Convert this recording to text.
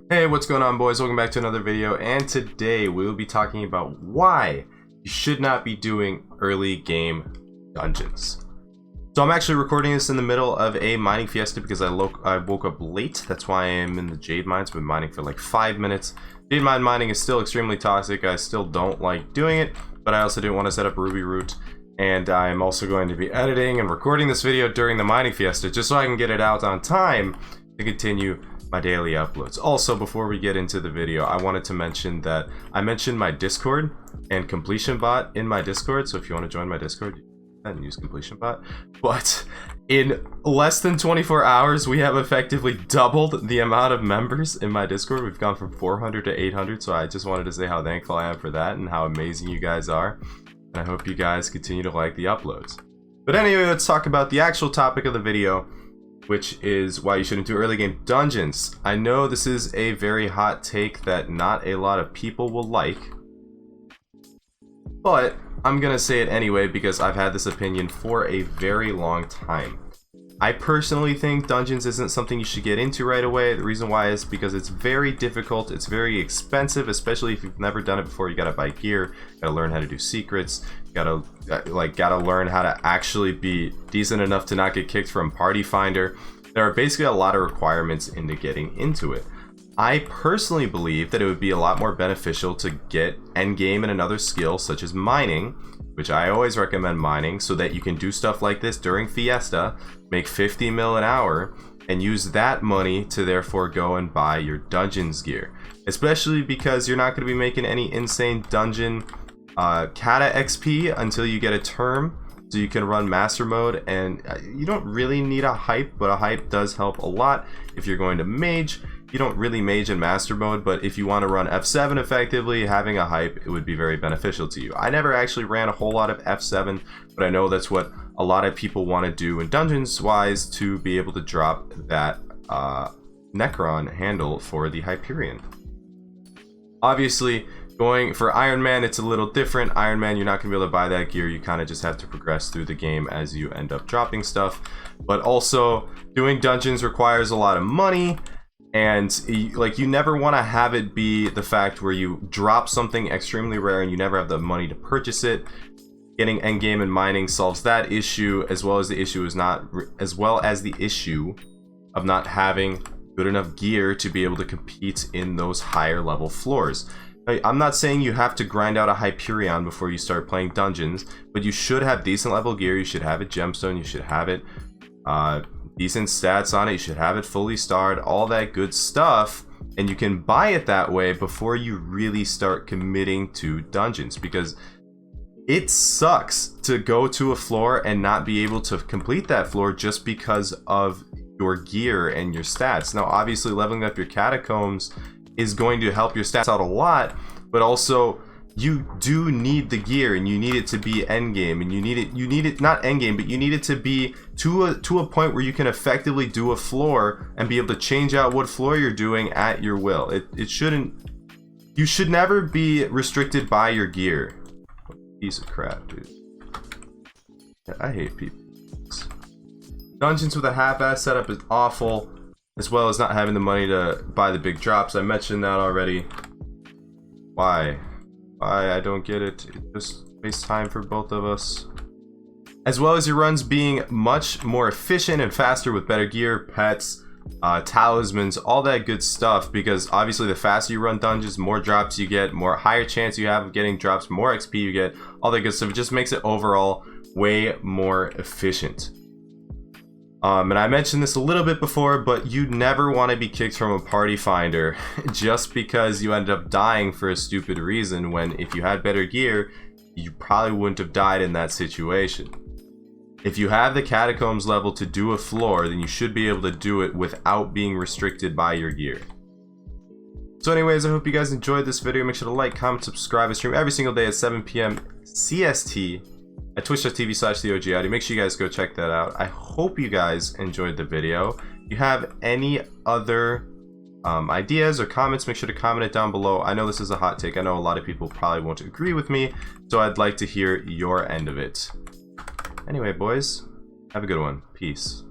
Hey, what's going on, boys? Welcome back to another video, and today we will be talking about why you should not be doing early game dungeons. So I'm actually recording this in the middle of a mining fiesta because I woke up late. That's why I am in the jade mines. I've been mining for like 5 minutes. Jade mine mining is still extremely toxic. I still don't like doing it, but I also didn't want to set up Ruby Root. And I'm also going to be editing and recording this video during the mining fiesta just so I can get it out on time to continue my daily uploads. Also, before we get into the video, I wanted to mention that I mentioned my Discord and Completion Bot in my Discord. So if you want to join my Discord, you can use Completion Bot. But in less than 24 hours, we have effectively doubled the amount of members in my Discord. We've gone from 400 to 800. So I just wanted to say how thankful I am for that and how amazing you guys are. And I hope you guys continue to like the uploads. But anyway, let's talk about the actual topic of the video, which is why you shouldn't do early game dungeons. I know this is a very hot take that not a lot of people will like, but I'm gonna say it anyway because I've had this opinion for a very long time. I personally think dungeons isn't something you should get into right away. The reason why is because it's very difficult, it's very expensive, especially if you've never done it before. You gotta buy gear, gotta learn how to do secrets, gotta learn how to actually be decent enough to not get kicked from Party Finder. There are basically a lot of requirements into getting into it. I personally believe that it would be a lot more beneficial to get endgame in another skill such as mining, which I always recommend mining, so that you can do stuff like this during Fiesta, make 50 mil an hour, and use that money to therefore go and buy your dungeons gear. Especially because you're not going to be making any insane dungeon kata XP until you get a term, so you can run master mode, and you don't really need a hype, but a hype does help a lot if you're going to mage. You don't really mage in master mode, but if you want to run F7 effectively, having a hype, it would be very beneficial to you. I never actually ran a whole lot of F7, but I know that's what a lot of people want to do in dungeons wise to be able to drop that Necron handle for the Hyperion. Obviously, going for Iron Man, it's a little different. Iron Man, you're not going to be able to buy that gear. You kind of just have to progress through the game as you end up dropping stuff. But also, doing dungeons requires a lot of money. And you never want to have it be the fact where you drop something extremely rare and you never have the money to purchase it. Getting endgame and mining solves that issue, as well as the issue of not having good enough gear to be able to compete in those higher level floors. I'm not saying you have to grind out a Hyperion before you start playing dungeons, but you should have decent level gear. You should have it gemstone. You should have it decent stats on it. You should have it fully starred, all that good stuff, and you can buy it that way before you really start committing to dungeons, because it sucks to go to a floor and not be able to complete that floor just because of your gear and your stats. Now obviously leveling up your catacombs is going to help your stats out a lot, but also you do need the gear, and you need it to be endgame, and you need it not endgame, but you need it to be to a point where you can effectively do a floor and be able to change out what floor you're doing at your will. You should never be restricted by your gear. Piece of crap, dude. Yeah, I hate people. Dungeons with a half-ass setup is awful, as well as not having the money to buy the big drops. I mentioned that already. Why? I don't get it. It just wastes time for both of us. As well as your runs being much more efficient and faster with better gear, pets, talismans, all that good stuff, because obviously the faster you run dungeons, more drops you get, more higher chance you have of getting drops, more XP you get, all that good stuff. It just makes it overall way more efficient. And I mentioned this a little bit before, but you never want to be kicked from a Party Finder just because you ended up dying for a stupid reason, when if you had better gear, you probably wouldn't have died in that situation. If you have the catacombs level to do a floor, then you should be able to do it without being restricted by your gear. So anyways, I hope you guys enjoyed this video. Make sure to like, comment, subscribe. I stream every single day at 7 p.m. CST. at twitch.tv/theogyadi. Make sure you guys go check that out. I hope you guys enjoyed the video. If you have any other ideas or comments, make sure to comment it down below. I know this is a hot take. I know a lot of people probably won't agree with me, so I'd like to hear your end of it. Anyway, boys, have a good one. Peace.